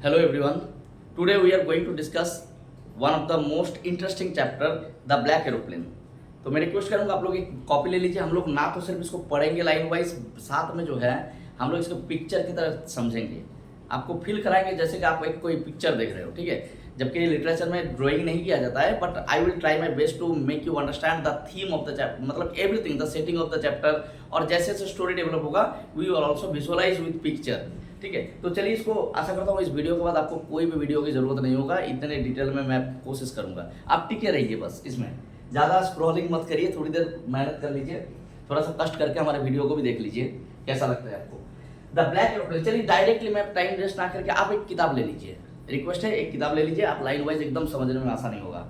Hello everyone. Today we are going to discuss one of the most interesting chapter, the black aeroplane. तो मैं request करूंगा आप लोग एक कॉपी ले लीजिए। हम लोग ना तो सिर्फ इसको पढ़ेंगे लाइन वाइज, साथ में जो है हम लोग इसको पिक्चर की तरह समझेंगे। आपको फील कराएंगे जैसे कि आप एक कोई पिक्चर देख रहे हो, ठीक है। जबकि लिटरेचर में ड्राइंग नहीं किया जाता है, but I will try my best to make you understand the theme of the chapter, मतलब everything, the setting of the chapter. और जैसे जैसे स्टोरी डेवलप होगा we will also visualise with picture, ठीक है। तो चलिए इसको, आशा करता हूँ इस वीडियो के बाद आपको कोई भी वीडियो की जरूरत नहीं होगा, इतने डिटेल में मैं कोशिश करूंगा। आप टिके रहिए बस, इसमें ज़्यादा स्क्रॉलिंग मत करिए, थोड़ी देर मेहनत कर लीजिए, थोड़ा सा कष्ट करके हमारे वीडियो को भी देख लीजिए कैसा लगता है आपको। द ब्लैक एरोप्लेन, चलिए डायरेक्टली मैं टाइम वेस्ट ना करके आप एक किताब ले लीजिए, रिक्वेस्ट है एक किताब ले लीजिए। आप लाइन वाइज एकदम समझने में आसानी होगा।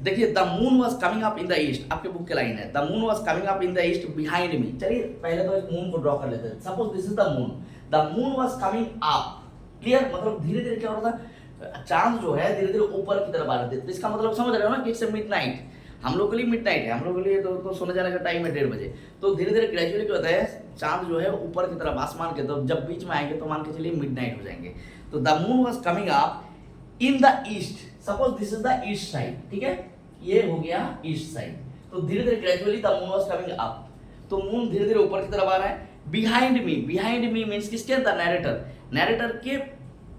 देखिए, the moon was coming up in the east, आपके बुक के लाइन है, the moon was coming up in the east behind me. चलिए पहले तो एक मून को ड्रॉ कर लेते हैं। Suppose this is the moon, the moon was coming up, clear, मतलब धीरे धीरे क्या हो रहा था, चांद जो है धीरे धीरे ऊपर की तरफ आ रहे थे। तो इसका मतलब समझ रहे हो ना कि इट्स मिडनाइट। हम लोग के लिए मिडनाइट है, हम लोग के लिए तो सोने जाने का टाइम है 1:30 बजे। तो धीरे धीरे ग्रेजुअली क्या होता है, चांद जो है ऊपर की तरफ, आसमान के तरफ जब बीच में आएंगे तो मान के चलिए मिडनाइट हो जाएंगे। तो the moon was coming up in the east, suppose this is the east side, ठीक है, ये हो गया ईस्ट साइड। तो धीरे धीरे gradually the moon was coming up, तो मून धीरे धीरे ऊपर की तरफ आ रहा है। बिहाइंड मी मींस किसके, द नैरेटर, नैरेटर के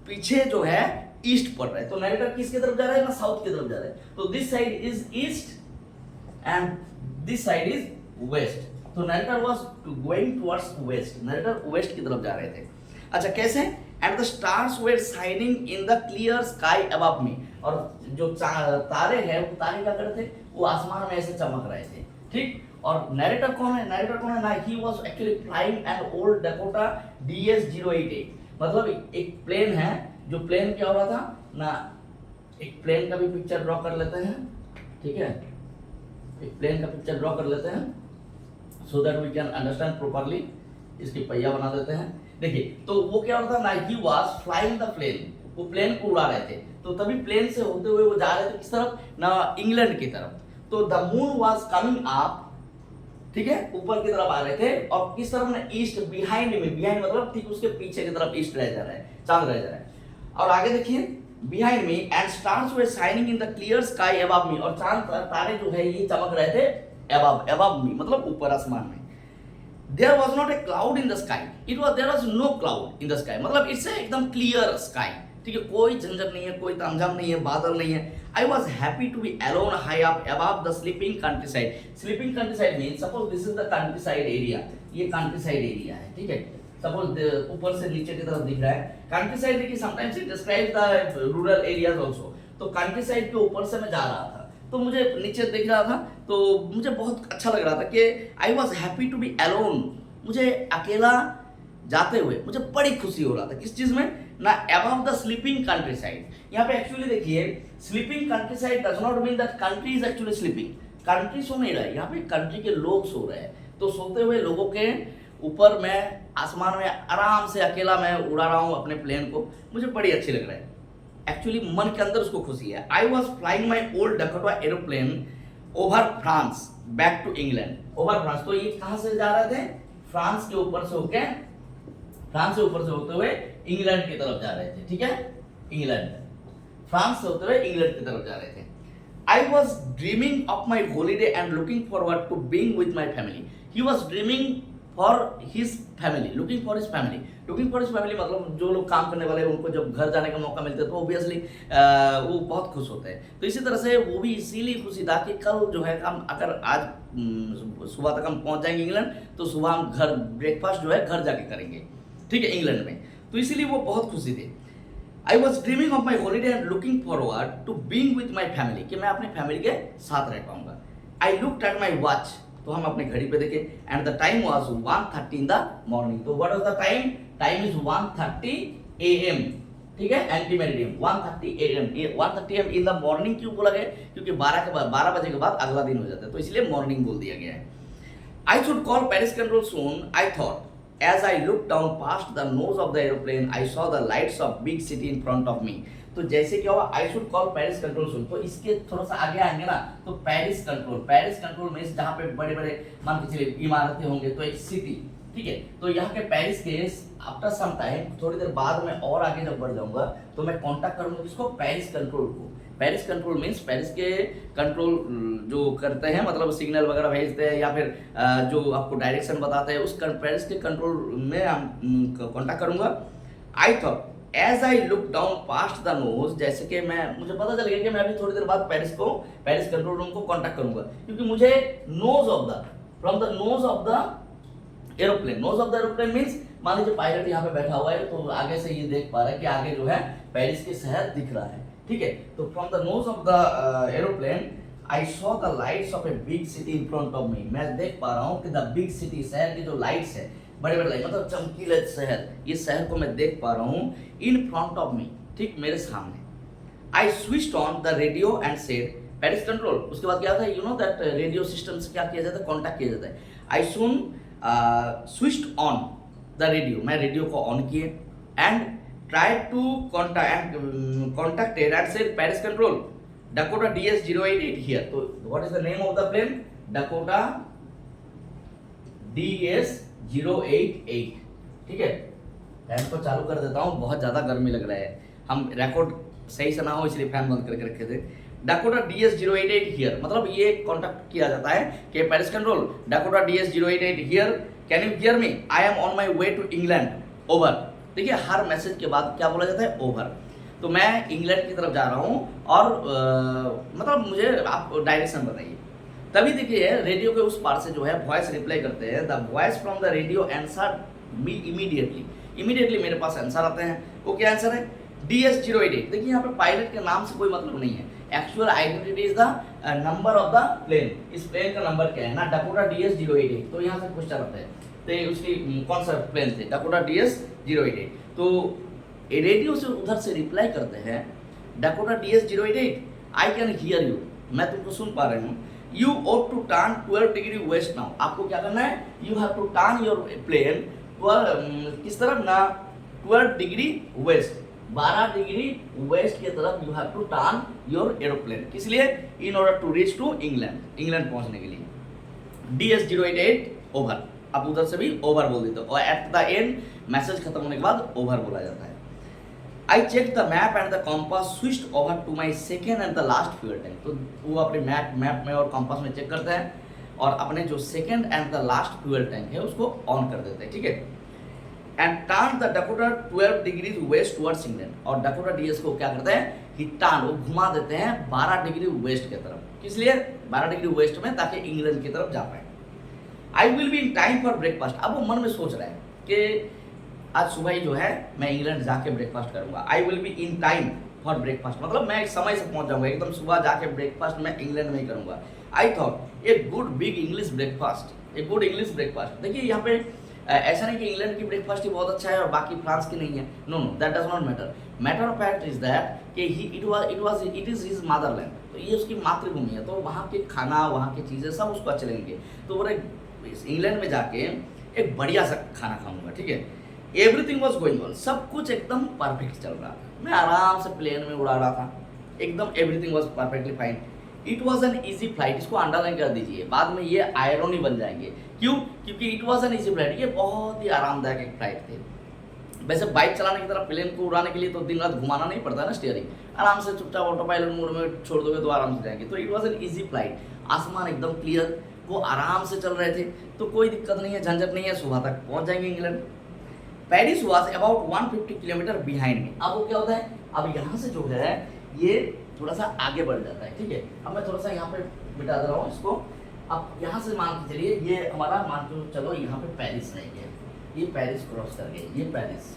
पीछे जो है ईस्ट पड़ रहा है। तो नैरेटर किसके तरफ जा रहा है ना, साउथ की तरफ जा रहा है। तो this side is east and this side is west. तो narrator was going towards west, narrator west की तरफ जा रहे थे। अच्छा कैसे, and the stars were shining in the clear sky above me, और जो तारे हैं वो तारे क्या कर रहे थे, वो आसमान में ऐसे चमक रहे थे, ठीक। और नैरेटर कौन है, नैरेटर कौन है ना, he was actually flying an old Dakota DS-088, मतलब एक प्लेन है, जो प्लेन क्या हो रहा था ना, एक प्लेन का भी पिक्चर ड्रॉ कर लेते हैं, ठीक है, एक प्लेन का पिक्चर ड्रॉ कर लेते हैं so that we can understand properly. इसकी पहिया बना देते हैं। देखिए, तो वो क्या होता ना, he was flying the plane, वो प्लेन को उड़ा रहे थे। तो तभी प्लेन से होते हुए वो जा रहे थे किस तरफ ना, इंग्लैंड की तरफ। तो the moon was coming up, ठीक है, ऊपर की तरफ आ रहे थे, और किस तरफ ना, ईस्ट, बिहाइंड में, बिहाइंड मतलब ठीक उसके पीछे की तरफ ईस्ट रह जा रहा है, चांद रह जा रहा है। और आगे देखिए, behind me and stars were shining in the clear sky above me, और चांद तारे जो है ये चमक रहे थे अबव मी, मतलब ऊपर आसमान में। There was not a cloud in the sky. There was no cloud in the sky. मतलब इससे एकदम clear sky. ठीक है, कोई झंझट नहीं है, कोई तामझाम नहीं है, बादल नहीं है। I was happy to be alone high up above the sleeping countryside. Sleeping countryside means suppose this is the countryside area. ये countryside area है, ठीक है। Suppose ऊपर से नीचे की तरफ दिख रहा है countryside, देखिए sometimes it describes the rural areas also. तो countryside के ऊपर से मैं जा रहा था, तो मुझे नीचे देख रहा था, तो मुझे बहुत अच्छा लग रहा था कि I was happy to be alone, मुझे अकेला जाते हुए मुझे बड़ी खुशी हो रहा था। किस चीज में ना, above the sleeping country side. यहाँ पे एक्चुअली देखिए, sleeping country side does not mean that country is actually sleeping, country so नहीं रहा है, यहाँ पे कंट्री के लोग सो रहे हैं। तो सोते हुए लोगों के ऊपर मैं आसमान में आराम से अकेला मैं उड़ा रहा हूँ अपने प्लेन को, मुझे बड़ी अच्छी लग रहा है। एक्चुअली मन के अंदर उसको खुशी है। I was flying my old Dakota aeroplane over France back to England. Over France, तो ये कहां से जा रहे थे, फ्रांस के ऊपर से होके, फ्रांस से ऊपर से होते हुए इंग्लैंड की तरफ जा रहे थे, ठीक है, इंग्लैंड, फ्रांस से होते हुए इंग्लैंड की तरफ जा रहे थे। I was dreaming of my holiday and looking forward to being with my family. He was dreaming for his family, looking for his family. Looking for his family मतलब जो लोग काम करने वाले हैं उनको जब घर जाने का मौका मिलता है तो ऑब्वियसली वो बहुत खुश होते हैं। तो इसी तरह से वो भी इसीलिए खुशी था कि कल जो है हम अगर आज सुबह तक हम पहुंच जाएंगे इंग्लैंड, तो सुबह हम घर ब्रेकफास्ट जो है घर जाके करेंगे, ठीक है, इंग्लैंड में। तो इसीलिए वो बहुत खुशी थे। I was dreaming of my holiday and looking forward to being with my family, कि मैं अपनी फैमिली के साथ रह पाऊंगा। I looked at my watch, तो हम अपने घड़ी पे देखें, and the time was 1:30 in the morning. तो what was the time, time is 1:30 AM, ठीक है, ante meridiem 1:30 AM। 1:30 AM in the morning क्यों बोला गया, क्योंकि 12 बजे के बाद अगला दिन हो जाता है, तो इसलिए मॉर्निंग बोल दिया गया है। I should call Paris control soon, I thought, as I look down past the nose of the aeroplane I saw the lights of big city in front of me. तो जैसे क्या हुआ, I should call Paris control soon, तो इसके थोड़ा सा आगे आएंगे ना, तो Paris control, Paris control means जहां पे बड़े बड़े मान के चलिए इमारतें होंगे, तो एक सिटी, ठीक है। तो यहाँ के पेरिस के आफ्टर सम टाइम, थोड़ी देर बाद में और आगे जब बढ़ जाऊंगा तो मैं कांटेक्ट करूंगा किसको, पेरिस कंट्रोल को। पेरिस कंट्रोल मीन्स पेरिस के कंट्रोल जो करते हैं, मतलब सिग्नल वगैरह भेजते हैं या फिर जो आपको डायरेक्शन बताते हैं, उस पेरिस के कंट्रोल में कांटेक्ट करूंगा। I thought as I look down past the nose, जैसे कि मुझे पता चल गया कि मैं अभी थोड़ी देर बाद पेरिस कंट्रोल रूम को कांटेक्ट करूंगा, क्योंकि मुझे from the nose of the aeroplane, nose of the aeroplane means मान लीजिए पायलट यहाँ पे बैठा हुआ है तो आगे से ये देख पा रहा है कि आगे जो है पेरिस के शहर दिख रहा है, ठीक है। तो from the nose of the aeroplane I saw the lights of a big city in front of मी, मैं देख पा रहा हूँ कि द बिग सिटी, शहर की जो लाइट्स है, बड़े बड़े लाइट मतलब चमकीले शहर, ये शहर को मैं देख पा रहा हूँ इन फ्रंट ऑफ मी, ठीक मेरे सामने। I switched on the radio and said Paris control. उसके बाद क्या होता है, you know that radio system से क्या किया जाता है, कॉन्टैक्ट किया जाता है। I soon switched on the radio, मैं रेडियो को ऑन किए and try to contacted and said Paris control Dakota DS-088 here. तो what is the name of the plane? Dakota DS-088, ठीक है। फैन को चालू कर देता हूँ, बहुत ज़्यादा गर्मी लग रहा है, हम रिकॉर्ड सही से ना हो इसलिए फैन बंद करके रखे थे। Dakota DS-088 here, मतलब ये कॉन्टैक्ट किया जाता है कि Paris control Dakota DS-088 here, can you hear me, I am on my way to England, over. देखिए हर मैसेज के बाद क्या बोला जाता है, ओवर। तो मैं इंग्लैंड की तरफ जा रहा हूँ और मतलब मुझे आप डायरेक्शन बताइए। तभी देखिए रेडियो के उस पार से जो है वॉइस रिप्लाई करते हैं, the voice from the radio answer me immediately मेरे पास आंसर आते हैं। वो क्या आंसर है, DS-088। देखिए यहाँ पे पायलट के नाम से कोई मतलब नहीं है, actual identity is the number of the plane, इस प्लेन का नंबर क्या है ना, Dakota DS-088। तो यहाँ से क्वेश्चन आता है, तो उसकी कौन सा प्लेन थे, Dakota DS-088। तो रेडियो से उधर से रिप्लाई करते हैं Dakota DS-088, I can hear you, मैं तुमको सुन पा रहा हूँ। You ought to turn 12 degree west now, आपको क्या करना है, you have to turn your plane किस तरफ ना, 12 डिग्री वेस्ट, 12 डिग्री वेस्ट की तरफ you have to turn your aeroplane, किस लिए, in order to reach to England पहुंचने के लिए। DS-088 ओवर, आप उधर से भी ओवर बोल देते हो, और एट द एंड मैसेज खत्म होने के बाद ओवर बोला जाता है। I check the map and the compass switched over to my second and the last fuel tank. तो वो अपने मैप में और कॉम्पास में चेक करते हैं और अपने जो second and the last fuel tank है उसको ऑन कर देते हैं, ठीक है। And turn the Dakota 12 degree waste towards England, और Dakota DS को क्या करते हैं, ही टर्न, वो घुमा देते हैं 12 डिग्री वेस्ट की तरफ, किस लिए, 12 डिग्री वेस्ट में, ताकि इंग्लैंड की तरफ जा पाए। I will be in time for breakfast, अब वो मन में सोच रहा है कि आज सुबह ही जो है मैं इंग्लैंड जाके ब्रेकफास्ट करूंगा। I will be in time for breakfast, मतलब मैं एक समय से पहुंच जाऊंगा, एकदम सुबह जाके ब्रेकफास्ट मैं इंग्लैंड में ही करूंगा। I thought a good big English breakfast, a good English breakfast. देखिए यहाँ पे ऐसा नहीं कि इंग्लैंड की ब्रेकफास्ट ही बहुत अच्छा है और बाकी फ्रांस की नहीं है, know that does not matter. Matter of fact is that कि इट इज हिज मदरलैंड, तो ये उसकी मातृभूमि है, तो वहाँ के खाना, वहाँ की चीज़ें सब उसको अच्छे लगेंगे। तो वो इंग्लैंड में जाके एक बढ़िया सा खाना खाऊंगा, ठीक है। एवरीथिंग वॉज गोइंग ऑन, सब कुछ एकदम परफेक्ट चल रहा था, मैं आराम से प्लेन में उड़ा रहा था, एकदम everything was perfectly fine. It was an easy flight, इसको अंडरलाइन कर दीजिए, बाद में ये आयरनी बन जाएंगे, क्यों, क्योंकि it was an easy flight, ये बहुत ही आरामदायक एक फ्लाइट थी। वैसे बाइक चलाने की तरह प्लेन को उड़ाने के लिए तो दिन रात घुमाना नहीं पड़ता ना स्टीयरिंग, आराम से चुपचाप ऑटो पायलट मोड में छोड़ दोगे तो आराम से जाएंगे। तो it was an easy flight, आसमान एकदम क्लियर, वो आराम से चल रहे थे, तो कोई दिक्कत नहीं है, झंझट नहीं है, सुबह तक पहुंच जाएंगे England. Paris was about 150 kilometre behind me. अब वो क्या होता है, अब यहाँ से जो है ये थोड़ा सा आगे बढ़ जाता है, ठीक है। अब मैं थोड़ा सा यहाँ पे बिठा दे रहा हूँ इसको। अब यहाँ से मान के चलिए ये हमारा मान के चलो यहाँ पे पेरिस नहीं है, ये पेरिस क्रॉस कर गए, ये पेरिस,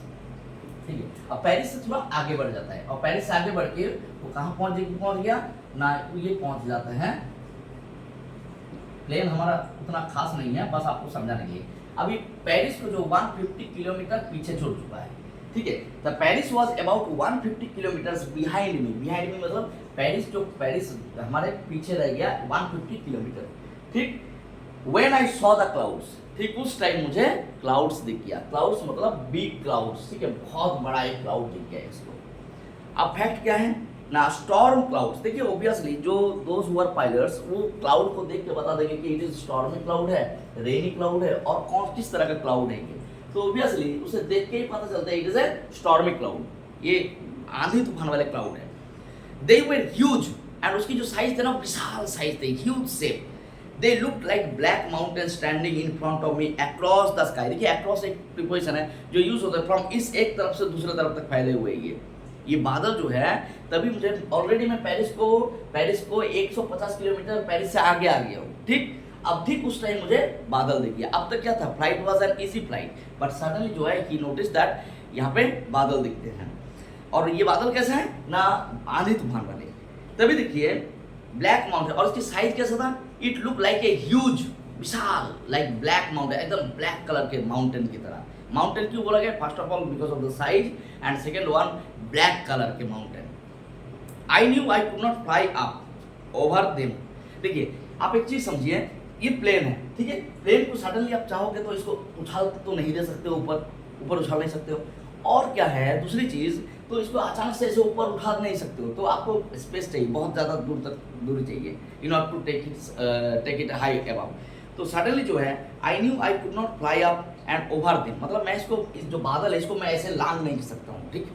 ठीक है। अब पेरिस से थोड़ा आगे बढ़ जाता है, और पेरिस से आगे बढ़ के वो कहाँ पहुँच गया ना, ये पहुँच जाता है, प्लेन हमारा उतना खास नहीं है, बस आपको समझाने के लिए। अभी पेरिस को जो 150 किलोमीटर पीछे छोड़ चुका है, ठीक है। The Paris was about 150 kilometres behind me मतलब पेरिस हमारे पीछे रह गया 150 किलोमीटर, ठीक। When I saw the clouds, ठीक उस टाइम मुझे क्लाउड्स दिख गया, क्लाउड्स मतलब बिग क्लाउड्स, ठीक है, बहुत बड़ा एक क्लाउड दिख गया इसको। अब फैक्ट क्या है, ना स्टॉर्म क्लाउड्स, देखिए ऑब्वियसली जो दोज हु आर पायलट्स वो क्लाउड को देख के बता देंगे कि इट इज स्टॉर्मी क्लाउड है, रेनी क्लाउड है और कौन किस तरह का क्लाउड है ये। तो ऑब्वियसली उसे देख के ही पता चलता है it is a stormy cloud, ये आंधी तूफान वाले क्लाउड है। दे वर ह्यूज, एंड उसकी जो साइज थे ना विशाल साइज थे, huge shape. They look like black mountain standing in front of me across the sky. देखिए अक्रॉस एक प्रीपोजिशन है जो यूज होता है फ्रॉम, इस एक तरफ से दूसरे तरफ तक फैले हुए ये बादल जो है, तभी मुझे ऑलरेडी मैं पेरिस को 150 किलोमीटर पेरिस से आगे आ गया हूँ, ठीक। अब ठीक उस टाइम मुझे बादल दिख गया। अब तक क्या था, flight was an easy flight, but suddenly जो है ही नोटिस दैट यहाँ पे बादल दिखते हैं। और ये बादल कैसे हैं ना, आंधी तूफान वाले। तभी देखिए ब्लैक माउंटेन, और इसकी साइज कैसा था, it look like a huge, विशाल, लाइक ब्लैक माउंटेन, एकदम ब्लैक कलर के माउंटेन की तरह। माउंटेन क्यों बोला गया, first of all because of the size, and second one black colour के mountain. I knew I could not fly up over them. देखिए आप एक चीज समझिए, ये प्लेन है, ठीक है। प्लेन को सडनली आप चाहोगे तो इसको उछाल तो नहीं दे सकते हो, ऊपर उछाल नहीं सकते हो। और क्या है दूसरी चीज, तो इसको अचानक से ऐसे ऊपर उठा नहीं सकते हो, तो आपको स्पेस चाहिए, बहुत ज़्यादा दूर तक दूरी चाहिए in order to take it high above. तो सडनली जो है I knew I could not fly up and over them, मतलब मैं इसको, इस जो बादल है इसको मैं ऐसे लांग नहीं सकता हूँ, ठीक।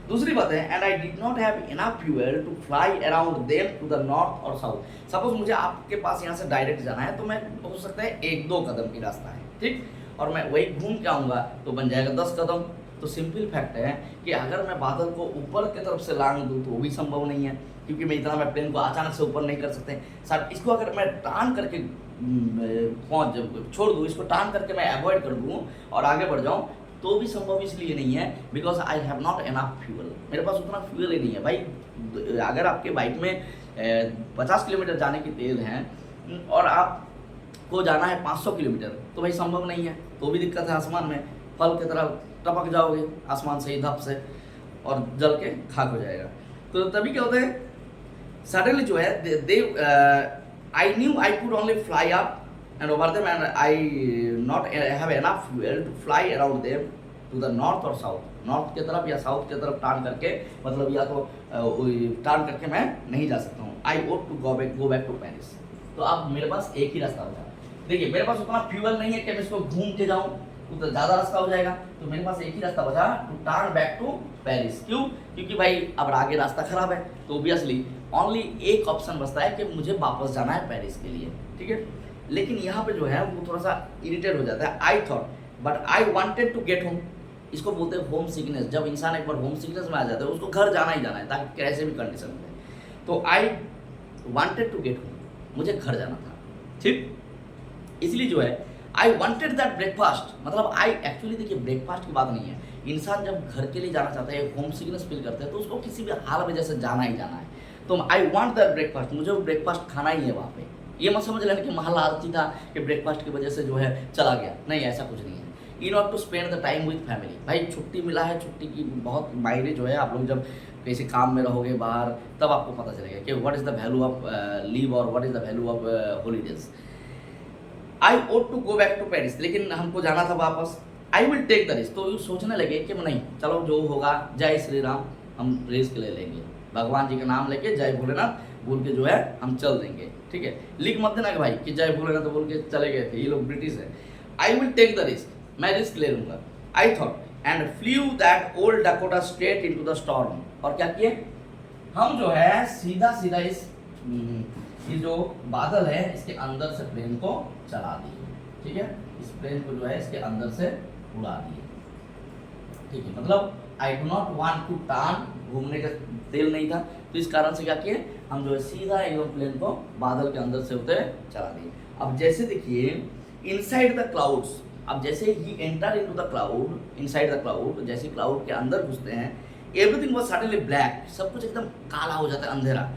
दूसरी बात है, and I did not have enough fuel to fly around them to the north और साउथ। सपोज मुझे आपके पास यहाँ से डायरेक्ट जाना है, तो मैं हो सकता है 1-2 कदम की रास्ता है, ठीक, और मैं वही घूम के आऊँगा तो बन जाएगा 10 कदम। तो सिंपल फैक्ट है कि अगर मैं बादल को ऊपर की तरफ से लांग दूँ तो वो भी संभव नहीं है, क्योंकि मैं प्लेन को अचानक से ऊपर नहीं कर सकते। सर इसको अगर मैं टान करके छोड़ दूँ, इसको टान करके मैं अवॉइड कर दूँ और आगे बढ़ जाऊँ, तो भी संभव इसलिए नहीं है because I have not enough fuel, मेरे पास उतना फ्यूल ही नहीं है भाई। अगर आपके बाइक में 50 किलोमीटर जाने की तेल है और आपको जाना है 500 किलोमीटर, तो भाई संभव नहीं है, तो भी दिक्कत है। आसमान में फल की तरह टपक जाओगे आसमान से ही धप से और जल के खाक हो जाएगा। तो तभी क्या होता है, सडनली जो है they I knew I could only fly up and over them and I not have enough fuel to fly around them to the north और साउथ। नॉर्थ की तरफ या साउथ की तरफ टार्न करके, मतलब या तो टार्न करके मैं नहीं जा सकता हूँ। I want to go back to Paris. तो अब मेरे पास एक ही रास्ता बचा। देखिए मेरे पास उतना फ्यूल नहीं है कि मैं इसको घूम के जाऊँ, तो ज़्यादा रास्ता हो जाएगा, तो मेरे पास एक ही रास्ता बचा, to turn back to Paris. क्यों, क्योंकि भाई अब आगे रास्ता खराब है, तो ऑब्वियसली ओनली एक ऑप्शन बचता है कि मुझे वापस जाना है पेरिस के लिए, ठीक है। लेकिन यहाँ पे जो है वो थोड़ा सा इरिटेट हो जाता है। I thought but I wanted to get home. इसको बोलते हैं होम सिकनेस। जब इंसान एक बार होम सिकनेस में आ जाता है, उसको घर जाना ही जाना है, ताकि कैसे भी कंडीशन में। तो I wanted to get home, मुझे घर जाना था, ठीक। इसलिए जो है आई वॉन्टेड दैट ब्रेकफास्ट, मतलब आई एक्चुअली, देखिए ब्रेकफास्ट की बात नहीं है। इंसान जब घर के लिए जाना चाहता है, होम सिकनेस फील करता है, तो उसको किसी भी हाल में जैसे जाना ही जाना है। तो आई वांट दैट ब्रेकफास्ट, मुझे वो ब्रेकफास्ट खाना ही है वहाँ पे। ये मत समझ लेना कि महल आलती था कि ब्रेकफास्ट की वजह से जो है चला गया, नहीं, ऐसा कुछ नहीं है। In order to spend the time with family. भाई छुट्टी मिला है, छुट्टी की बहुत मायने जो है, आप लोग जब किसी काम में रहोगे बाहर, तब आपको पता चलेगा कि what is the value of leave और what is the value of holidays. I want to go back to Paris, लेकिन हमको जाना था वापस। I will take the risk, तो सोचने लगे कि नहीं, चलो जो होगा, जय श्री राम, हम रिस्क ले लेंगे, भगवान जी का नाम लेके जय भोलेनाथ बोल के जो है हम चल देंगे, ठीक है। लिख मत देना कि भाई कि जय भोलेनाथ बोल के चले गए थे, ये लोग ब्रिटिश है। I will take the risk, मैं रिस्क ले लूंगा। I thought and flew that old Dakota straight into the storm. और क्या किए हम, जो है सीधा सीधा इस ये जो बादल है इसके अंदर से प्लेन को चला दिए, ठीक है। इस प्लेन को जो है इसके अंदर से उड़ा दिए, ठीक है। मतलब I do not want to turn, घूमने का तेल नहीं था, तो इस कारण से क्या किए हम, जो है सीधा एकदम प्लेन को बादल के अंदर से होते चला दिए। अब जैसे देखिए इनसाइड द क्लाउड्स, अब जैसे ही enter into the cloud, inside the cloud, जैसे क्लाउड के अंदर घुसते हैं, एवरीथिंग वाज सडनली ब्लैक, सब कुछ एकदम काला हो जाता है, अंधेरा।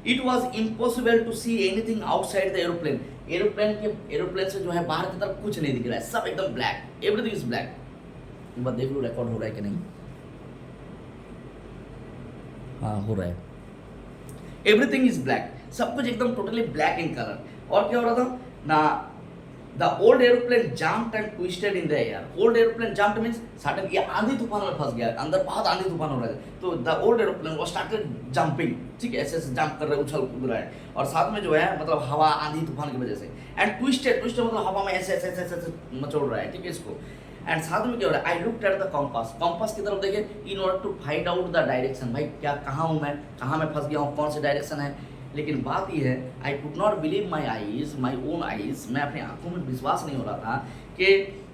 It was impossible to see anything outside the aeroplane. Aeroplane से जो है बाहर की तरफ कुछ नहीं दिख रहा है, सब एकदम ब्लैक, एवरीथिंग इज ब्लैक। एक बार देख लो रिकॉर्ड हो रहा है कि नहीं। हाँ हो रहा है। एवरीथिंग इज ब्लैक, सब कुछ एकदम टोटली ब्लैक इन कलर। और क्या हो रहा था ना, The old aeroplane jumped and twisted in the air. Old aeroplane jumped means suddenly ये आंधी तूफान में फंस गया, अंदर बहुत आंधी तूफान हो रहा है, तो the old aeroplane was started jumping, ठीक है, ऐसे ऐसे जंप कर रहा है, उछल कूद रहा है, और साथ में जो है मतलब हवा आंधी तूफान की वजह से, and twisted मतलब हवा में ऐसे ऐसे ऐसे ऐसे मचोड़ रहा है, ठीक है इसको, एंड साथ में क्या हो रहा है, I looked at the compass, compass की तरफ देखे in order to find out the direction, भाई क्या कहाँ हूँ मैं, कहाँ मैं फंस गया हूँ, कौन सी डायरेक्शन है। लेकिन बात यह है, आई could not believe my eyes, my own eyes, मैं अपनी आंखों में विश्वास नहीं हो रहा था कि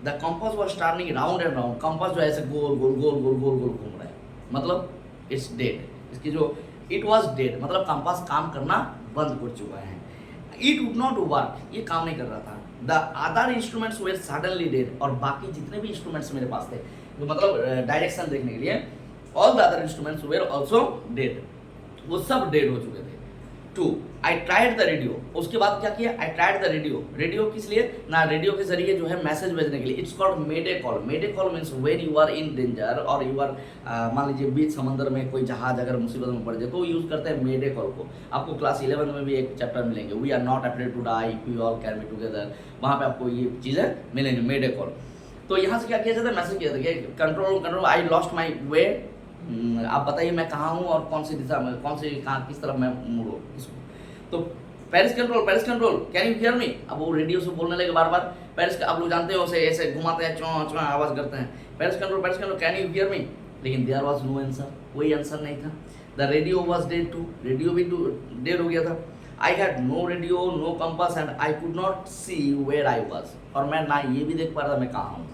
the compass was turning round and round, compass जो है ऐसे गोल गोल गोल गोल गोल गोल घूम रहा है, मतलब इट्स डेड, इसकी जो इट वॉज डेड मतलब कॉम्पास काम करना बंद कर चुका है, इट वुड नॉट वर्क, ये काम नहीं कर रहा था। The other instruments were suddenly dead, और बाकी जितने भी इंस्ट्रूमेंट्स मेरे पास थे जो मतलब डायरेक्शन देखने के लिए, all the other instruments were also dead, वो सब डेड हो चुके थे। 2 आई ट्राइड द रेडियो, उसके बाद क्या किया, I tried the radio, radio किस लिए ना, रेडियो के जरिए जो है मैसेज भेजने के लिए, it's called Mayday call, Mayday call means when you are in danger और यू आर मान लीजिए बीच समंदर में कोई जहाज अगर मुसीबत में पड़ जाए तो यूज़ करते हैं मेडे कॉल को, आपको क्लास 11 में भी एक चैप्टर मिलेंगे, we are not afraid to die if we all can be together, वहाँ पे आपको ये चीज़ें मिलेंगी मेडे कॉल। तो यहाँ से क्या किया जाता है, मैसेज किया जाता है control control I lost my way, आप बताइए मैं कहाँ हूँ और कौन सी दिशा में, कौन सी कहाँ किस तरफ मैं मुड़ूँ इसको। तो Paris control can you hear मी, अब वो रेडियो से बोलने लगे बार बार, पेरिस का आप लोग जानते हो उसे ऐसे घुमाते हैं, चौं चौं आवाज़ करते हैं, Paris control can you hear me, लेकिन देयर वाज नो आंसर, कोई आंसर नहीं था। The radio was dead too, radio भी डेड हो गया था। I had no radio no compass and I could not see where I was, और मैं ना ये भी देख पा रहा था मैं कहाँ हूँ,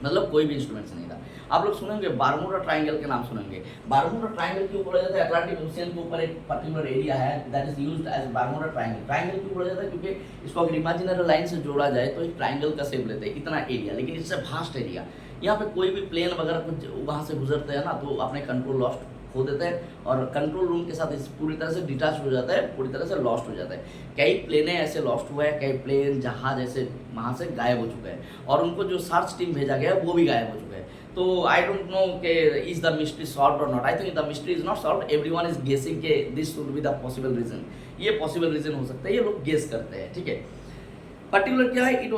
मतलब कोई भी इंस्ट्रूमेंट्स नहीं था। आप लोग सुनेंगे बारमूडा ट्रायंगल के नाम सुनेंगे, बारमूडा ट्रायंगल क्यों बोला जाता है, अटलांटिक ओशियन के ऊपर एक पर्टिकुलर एरिया है that is used as Bermuda triangle. Triangle क्यों बोला जाता है, क्योंकि इसको अगर इमेजिनरी लाइन से जोड़ा जाए तो एक ट्रायंगल का शेप लेते हैं, इतना एरिया, लेकिन इससे भास्ट एरिया, यहाँ पे कोई भी प्लेन वगैरह कुछ वहाँ से गुजरते हैं ना तो अपने कंट्रोल लॉस्ट खो देते हैं और कंट्रोल रूम के साथ इस पूरी तरह से डिटैच हो जाता है, पूरी तरह से लॉस्ट हो जाता है। कई प्लेनें ऐसे लॉस्ट हुए हैं, कई प्लेन जहाज ऐसे वहाँ से गायब हो चुके हैं और उनको जो सर्च टीम भेजा गया है वो भी गायब हो चुके हैं। तो आई डोंट नो के इज द मिस्ट्री सॉल्व्ड और not, I think the mystery is not solved, everyone is guessing के this should be the possible reason, ये पॉसिबल रीजन हो सकता है, ये लोग गेस करते हैं, ठीक है। पर्टिकुलर क्या है, इट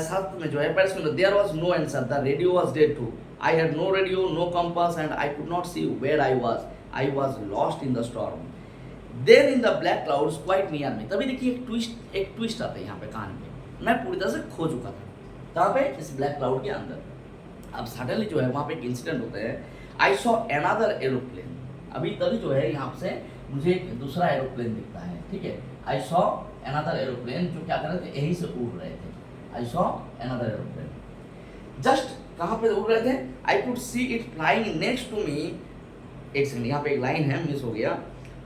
साथ में जो है there was no answer, the radio was dead too, I had no radio no compass and I could not see where I was lost in the storm, then in the black clouds quite near me. तभी देखिए एक twist आता है यहाँ पे कहानी में, मैं पूरी तरह से खो चुका था, कहाँ पे, इस ब्लैक क्लाउड के अंदर। अब सडनली जो है वहाँ पे एक इंसिडेंट होता है, आई सॉ अनदर एरोप्लेन, अभी तभी जो है यहाँ से मुझे एक दूसरा एरोप्लेन दिखता है, ठीक है, आई सॉ अनदर एरोप्लेन, जो क्या कर रहे थे, यहीं से उड़ रहे थे, I saw another aeroplane, just कहाँ पे उड़ रहे थे, I could see it flying next to me, एक सेकंड यहाँ पे एक लाइन है मिस हो गया,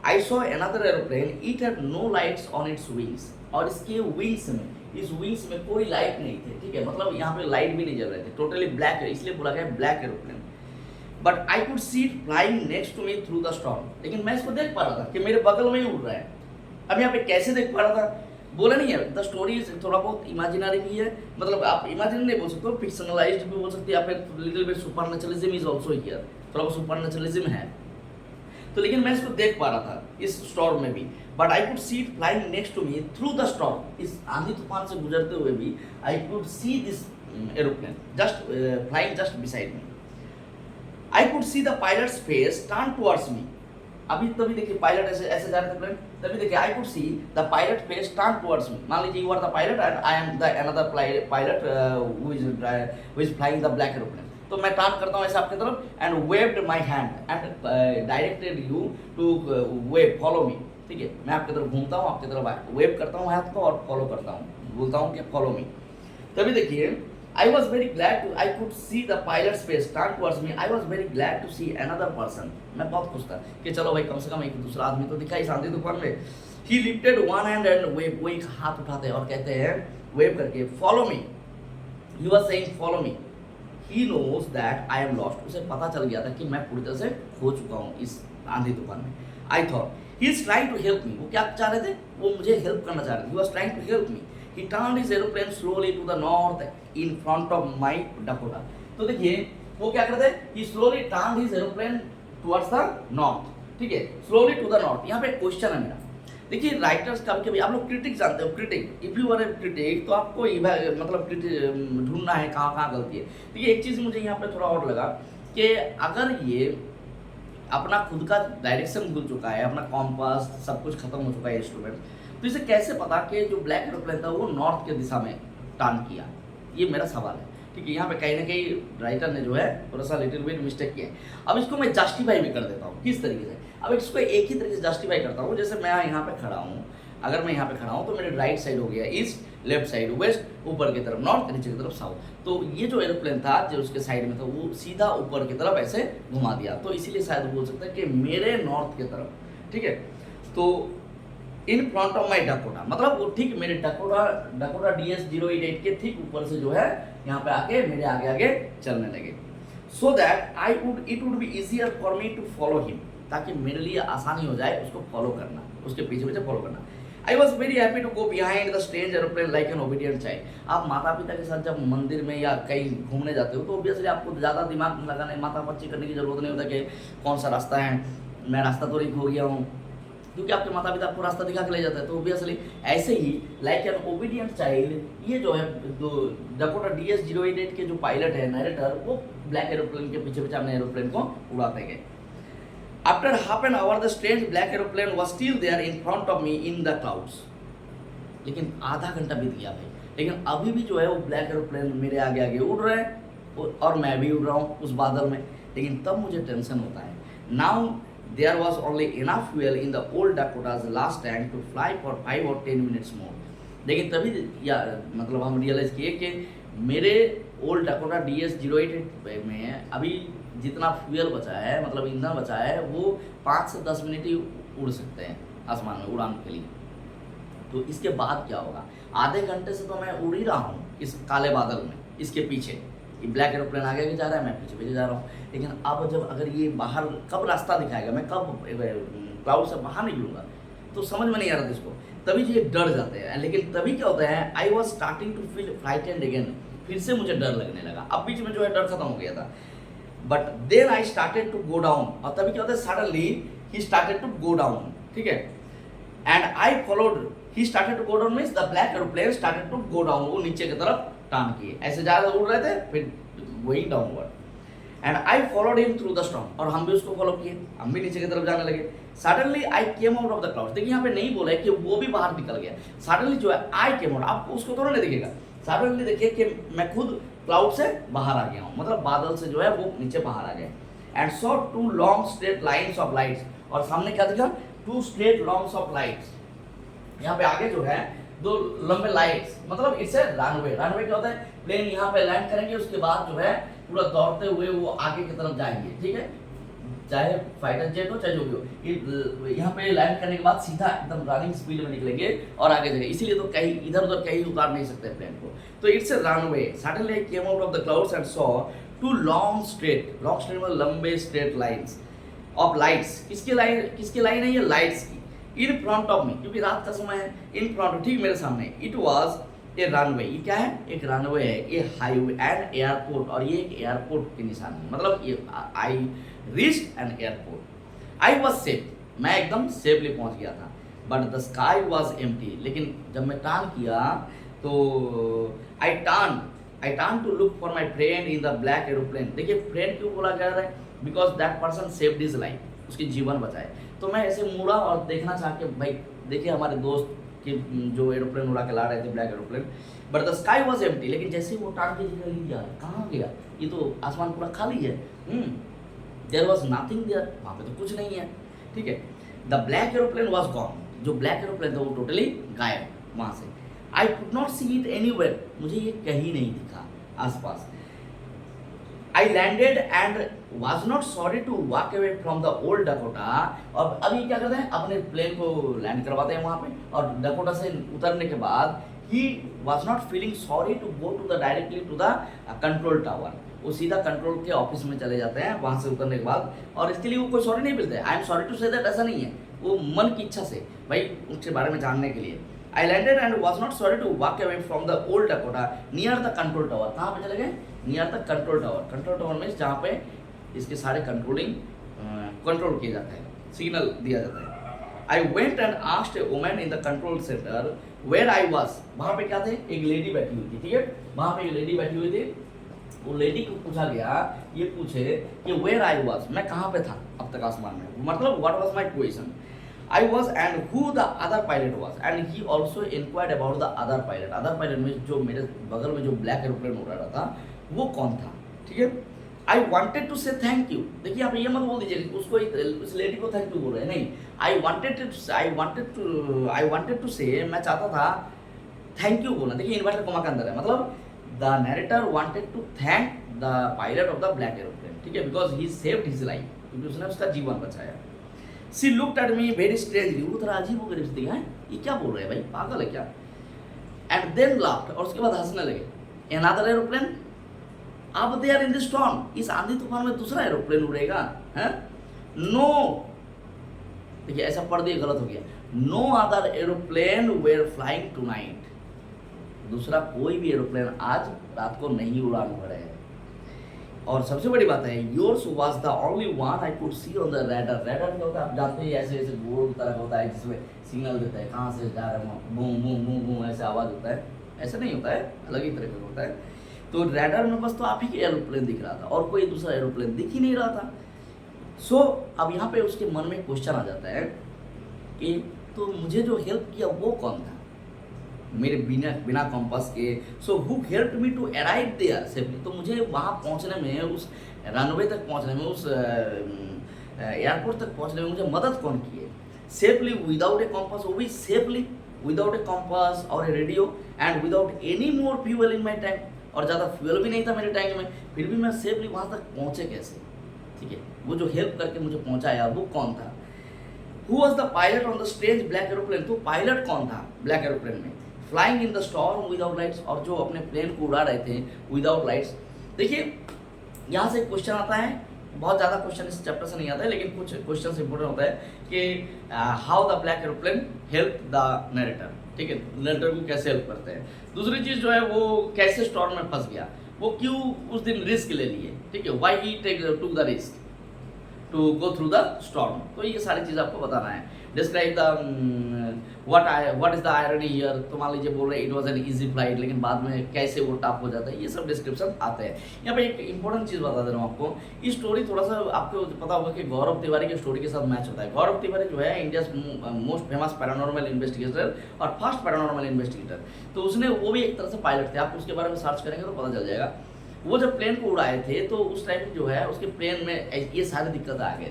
I saw another aeroplane it had no lights on its wings, और इसके विंग्स में, इस विंग्स में कोई लाइट नहीं थे, ठीक है, मतलब यहाँ पे लाइट भी नहीं जल रहे थे, टोटली ब्लैक है, इसलिए बोला गया black aeroplane, but I could see it flying next to me through the storm, लेकिन मैं इसको देख पा रहा था कि मेरे बगल में ही उड़ रहा है। अब यहाँ पे कैसे देख पा रहा था, बोला नहीं है, द स्टोरी थोड़ा बहुत इमेजिनरी भी है, मतलब आप इमेजिनरी नहीं बोल सकते हो, फिक्शनलाइज्ड भी बोल सकते हैं, या फिर little bit supernaturalism is also here, थोड़ा बहुत सुपरनैचुरलिज्म है, तो लेकिन मैं इसको देख पा रहा था इस स्टॉर्म में भी, but I could see it flying next to me through the storm, इस आंधी तूफान से गुजरते हुए भी I could see this aeroplane just flying just beside me, I could see the pilot's face turn towards me, अभी तभी देखिए पायलट ऐसे ऐसे जा रहे थे प्लेन, तभी देखिए I could see the pilot face turn towards me, मान लीजिए you are the pilot and I am the another pilot who is flying the black aeroplane, तो मैं टर्न करता हूँ ऐसे आपकी तरफ and waved my hand and directed you to wave follow me, ठीक है, मैं आपकी तरफ घूमता हूँ, आपकी तरफ वेव करता हूँ हाथ को और फॉलो करता हूँ, बोलता हूँ कि फॉलो मी, तभी देखिए I was very glad to, I could see the pilot's face turn towards me, I was very glad to see another person, मैं बहुत खुश था कि चलो भाई कम से कम एक दूसरा आदमी तो दिखा इस आंधी तूफान में। ही lifted one hand and wave, वो एक हाथ उठाते हैं और कहते हैं वेव करके follow me, he was saying follow me, he knows that I am lost, उसे पता चल गया था कि मैं पूरी तरह से खो चुका हूँ इस आंधी तूफान में। I thought he is trying to help me, वो क्या चाह रहे थे, वो मुझे हेल्प करना चाह रहे थे, he was trying to help me, he turned his aeroplane slowly to the north in front of my Dakota, तो देखिए वो क्या करते हैं, he slowly turned his aeroplane towards the north, ठीक है, slowly to the north, यहाँ पे क्वेश्चन है मेरा, देखिए राइटर्स कभी कभी आप लोग क्रिटिक जानते हो, critic, if you are a critic तो आपको मतलब ढूंढना है कहाँ कहाँ गलती है। देखिए एक चीज़ मुझे यहाँ पे थोड़ा और लगा कि अगर ये अपना खुद का डायरेक्शन भूल चुका है, अपना कॉम्पास सब कुछ खत्म हो चुका है इंस्ट्रूमेंट, तो इसे कैसे पता कि जो ब्लैक एरोप्लेन था वो नॉर्थ के दिशा में टर्न किया, ये मेरा सवाल है। ठीक है, यहाँ पे कहीं ना कहीं राइटर ने जो है थोड़ा सा लिटिल बिट मिस्टेक किया है। अब इसको मैं जस्टिफाई भी कर देता हूँ किस तरीके से। अब इसको एक ही तरीके से जस्टिफाई करता हूँ, जैसे मैं यहाँ पे खड़ा हूँ, अगर मैं यहाँ पे खड़ा हूँ तो मेरे राइट साइड हो गया ईस्ट, लेफ्ट साइड वेस्ट, ऊपर की तरफ नॉर्थ, नीचे की तरफ साउथ। तो ये जो एरोप्लेन था जो उसके साइड में था वो सीधा ऊपर की तरफ ऐसे घुमा दिया, तो इसीलिए शायद बोल सकते हैं कि मेरे नॉर्थ की तरफ। ठीक है, तो इन फ्रंट ऑफ माई डकोटा, मतलब वो ठीक मेरे डकोटा DS-088 के ठीक ऊपर से जो है यहाँ पे आके मेरे आगे आगे चलने लगे, so that it would be easier for me to follow him, ताकि मेरे लिए आसानी हो जाए उसको फॉलो करना, उसके पीछे पीछे फॉलो करना। I was very happy to go behind the strange aeroplane like an obedient child. आप माता पिता के साथ जब मंदिर में या कहीं घूमने जाते हो तो ऑब्वियसली आपको ज़्यादा दिमाग लगाने माथा पच्ची करने की जरूरत नहीं होता कि कौन सा रास्ता है, मैं रास्ता तो नहीं खो गया हूँ, क्योंकि आपके माता पिता आपको रास्ता दिखा के ले जाते हैं। तो ऑब्वियसली ऐसे ही लाइक एन ओबीडियंट चाइल्ड ये जो है डकोटा DS-088 के जो पायलट है नरेटर, वो ब्लैक एरोप्लेन के पीछे पीछे अपने एरोप्लेन को उड़ाते गए। After half an hour, the strange black aeroplane was still there in front of me in the clouds. लेकिन आधा घंटा बीत गया भाई, लेकिन अभी भी जो है वो ब्लैक एरोप्लेन मेरे आगे आगे उड़ रहे हैं और मैं भी उड़ रहा हूँ उस बादल में। लेकिन तब मुझे टेंशन होता है। Now there was only enough fuel in the old Dakota's last tank to fly for 5 or 10 minutes more. लेकिन तभी या मतलब हम रियलाइज किए कि मेरे ओल्ड डकोटा DS-088 में अभी जितना फ्यूल बचा है, मतलब ईंधन बचा है, वो 5 से 10 मिनट ही उड़ सकते हैं आसमान में उड़ान के लिए। तो इसके बाद क्या होगा? आधे घंटे से तो मैं उड़ ही रहा हूँ इस काले बादल में, इसके पीछे ये ब्लैक एरोप्लेन आगे भी जा रहा है, मैं पीछे पीछे जा रहा हूँ। लेकिन अब जब अगर ये बाहर कब रास्ता दिखाएगा, मैं कब क्लाउड से बाहर निकलूँगा, तो समझ में नहीं आ रहा था इसको। तभी ये डर जाते हैं। लेकिन तभी क्या होता है, I was starting to feel frightened again, फिर से मुझे डर लगने लगा। अब बीच में जो है डर खत्म हो गया था। But then I started to go down, और तभी क्या होता है, suddenly he started to go down. ठीक है, and I followed, he started to go down means the black aeroplane started to go down, वो नीचे की तरफ टर्न किए, ऐसे ज़्यादा उड़ रहे थे फिर वही downward. And I followed him through the storm, और हम भी उसको फॉलो किए, हम भी नीचे की तरफ जाने लगे। Suddenly I came out of the cloud. देखिए यहाँ पे नहीं बोला है कि वो भी बाहर निकल गया, सडनली जो है आई केम आउट, आपको उसको थोड़ा नहीं दिखेगा, सडनली देखिए कि मैं खुद क्लाउड से बाहर आ गया हूँ, मतलब बादल से जो है वो नीचे बाहर आ गए। And saw 2 long straight lines of lights, और सामने क्या दिखा, 2 स्ट्रेट लॉन्ग्स ऑफ लाइट्स। यहाँ पे आगे जो है 2 लंबे लाइट्स, मतलब इससे रनवे, रनवे क्या होता है, प्लेन यहाँ पे लैंड करेंगे, उसके बाद जो है पूरा दौड़ते हुए वो आगे की तरफ जाएंगे। ठीक है, चाहे फाइटर जेट हो चाहे जो भी हो, यहाँ पे लैंड करने के बाद सीधा एकदम रनिंग स्पीड में निकलेंगे और आगे जाएंगे, इसीलिए तो कहीं इधर उधर कहीं उतार नहीं सकते प्लेन को। तो it's a runway. Suddenly I came out of the clouds and saw 2 long straight मतलब लंबे स्ट्रेट लाइन्स ऑफ लाइट्स। किसकी लाइन है ये, लाइट्स की। इन फ्रंट ऑफ मी, क्योंकि रात का समय है, इन फ्रंट ठीक मेरे सामने। इट वॉज ए रनवे, ये क्या है, एक रनवे है, ये हाईवे एंड एयरपोर्ट, और ये एक एयरपोर्ट की निशानी है, मतलब ये I reached an airport. I was safe, मैं एकदम सेफली पहुंच गया था। But the sky was empty, लेकिन जब मैं टर्न किया तो I turn to look for my friend in the black aeroplane. देखिए फ्रेंड क्यों बोला जा रहा है, because that person saved his life, उसकी जीवन बचाए। तो मैं ऐसे मुड़ा और देखना चाह के, भाई देखिए हमारे दोस्त कि जो एरोप्लेन उड़ा के ला रहे थे black aeroplane, but the sky was empty. लेकिन जैसे ही वो टार के दिखा गया, कहाँ गया, ये तो आसमान पूरा खाली है, देयर वॉज नथिंग देयर, वहाँ पे तो कुछ नहीं है। ठीक है, the black aeroplane was gone, जो ब्लैक एरोप्लेन था वो टोटली गायब वहाँ से। आई could not see it anywhere, मुझे ये कहीं नहीं दिखा आसपास। I landed and was not sorry to walk away from the old Dakota। और अभी क्या करते हैं, अपने प्लेन को लैंड करवाते हैं वहाँ पे, और डकोटा से उतरने के बाद he was not feeling sorry to go to the directly to the control tower। वो सीधा कंट्रोल के ऑफिस में चले जाते हैं वहाँ से उतरने के बाद, और इसके लिए वो कोई सॉरी नहीं मिलते। I am sorry to say that, ऐसा नहीं है, वो मन की इच्छा से भाई उसके बारे में जानने के लिए। I landed and was not sorry to walk away from the old Dakota near the control tower। कहाँ पे चले गए, near the control tower. Control tower में जहाँ पे इसके सारे कंट्रोल किए जाते हैं, सिग्नल दिया जाता है। I went and asked a woman in the control centre where I was. वहां पे क्या थे, एक लेडी बैठी हुई थी, ठीक है, वहां पे एक लेडी बैठी हुई थी। वो लेडी को पूछा गया, ये पूछे कि वेयर आई वाज, मैं कहाँ पे था अब तक आसमान में, मतलब what was my question. I was and who the other pilot was and he also inquired about the other pilot. Other pilot में जो मेरे बगल में जो ब्लैक एरोप्लेन उड़ा रहा था वो कौन था, ठीक है। आई वॉन्टेड टू से थैंक यू। देखिए आप ये मत बोल दीजिए उसको, उस लेडी को थैंक यू बोल रहे हैं, नहीं। आई वांटेड टू से, मैं चाहता था थैंक यू बोलना। देखिए इन्वर्टर कोमा के अंदर है, मतलब the narrator wanted to thank the pilot of the black aeroplane, ठीक है, because he saved his life, क्योंकि उसने उसका जीवन बचाया। She looked at me very strangely, वो थोड़ा अजीब होकर देखती है, ये क्या बोल रहे हैं भाई, पागल है क्या। एंड देन लाफ्ड, और उसके बाद हंसने लगे। अनदर एरोप्लेन, अब they are in the storm, इस आंधी तूफान में दूसरा एरोप्लेन उड़ेगा, है। नो, देखिए ऐसा पढ़ दिया गलत हो गया। No other aeroplane were flying tonight, दूसरा कोई भी एरोप्लेन आज रात को नहीं उड़ान भरे है। और सबसे बड़ी बात है, yours was the only one I could C on the radar. Radar क्या होता है आप जानते हैं, ऐसे ऐसे गोल तरह का होता है जिसमें सिग्नल देता है कहाँ से जा रहे हैं, बूम बूम बूम बूम ऐसे आवाज़ होता है। ऐसा नहीं होता है, अलग ही तरह का होता है। तो रैडर में बस तो आप ही के एरोप्लेन दिख रहा था और कोई दूसरा एरोप्लेन दिख ही नहीं रहा था। सो अब यहाँ पे उसके मन में क्वेश्चन आ जाता है कि तो मुझे जो हेल्प किया वो कौन था मेरे बिना कंपास के। So who help me to arrive there safely, तो मुझे वहाँ पहुँचने में, उस रनवे तक पहुँचने में, उस एयरपोर्ट तक पहुँचने में मुझे मदद कौन की है सेफली विदाउट ए कंपास, वो भी सेफली विदाउट ए कंपास और a radio and without any more fuel in my tank, और ज़्यादा फ्यूल भी नहीं था मेरे टैंक में, फिर भी मैं सेफली वहाँ तक पहुँचे कैसे, ठीक है। वो जो हेल्प करके मुझे पहुँचाया वो कौन था। Who was the pilot on the strange black aeroplane, तो पायलट कौन था ब्लैक एरोप्लेन में, flying in the storm without lights, और जो अपने प्लेन को उड़ा रहे थे विदाउट लाइट्स। देखिए यहाँ से क्वेश्चन आता है, बहुत ज़्यादा क्वेश्चन इस चैप्टर से नहीं आता है, लेकिन कुछ क्वेश्चन इंपॉर्टेंट होता है कि how the black aeroplane help the narrator, ठीक है, नरेटर को कैसे हेल्प करते हैं। दूसरी चीज़ जो है वो कैसे स्टॉर्म में फंस गया, वो क्यों उस दिन रिस्क ले लिए, ठीक है, why he took the risk to go through the storm. तो ये सारी चीज़ आपको बताना है। Describe the what is the irony here, तो मान लीजिए बोल रहे it was an easy flight, लेकिन बाद में कैसे वो टॉप हो जाता है, ये सब डिस्क्रिप्शन आते हैं। यहाँ पे एक इंपॉर्टेंट चीज़ बता दे रहा हूँ आपको, ये स्टोरी थोड़ा सा आपको पता होगा कि गौरव तिवारी की स्टोरी के साथ मैच होता है। गौरव तिवारी जो है India most famous paranormal investigator और फर्स्ट पैरानॉर्मल इन्वेस्टिगेटर, तो उसने वो भी एक तरह से पायलट थे। आप उसके बारे में सर्च करेंगे तो पता चल जाएगा। वो जब प्लेन को उड़ाए थे तो उस टाइम जो है उसके प्लेन में ये सारी दिक्कतें आ गए थे,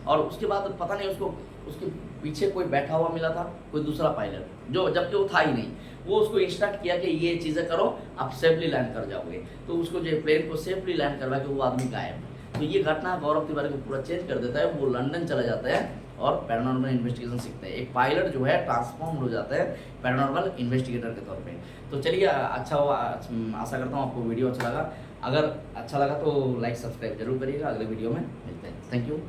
और उसके बाद पता नहीं उसको उसके पीछे कोई बैठा हुआ मिला था, कोई दूसरा पायलट, जो जबकि वो था ही नहीं। वो उसको इंस्ट्रक्ट किया कि ये चीज़ें करो, आप सेफली लैंड कर जाओगे। तो उसको जो प्लेन को सेफली लैंड करवा के वो आदमी गायब। तो ये घटना गौरव तिवारी को पूरा चेंज कर देता है। वो लंदन चला जाता है और पैरानॉर्मल इन्वेस्टिगेशन सीखते हैं। एक पायलट जो है ट्रांसफॉर्म हो जाता है पैरानॉर्मल इन्वेस्टिगेटर के तौर पे। तो चलिए अच्छा हुआ, आशा करता हूँ आपको वीडियो अच्छा लगा। अगर अच्छा लगा तो लाइक सब्सक्राइब जरूर करिएगा। अगले वीडियो में मिलते हैं। Thank you.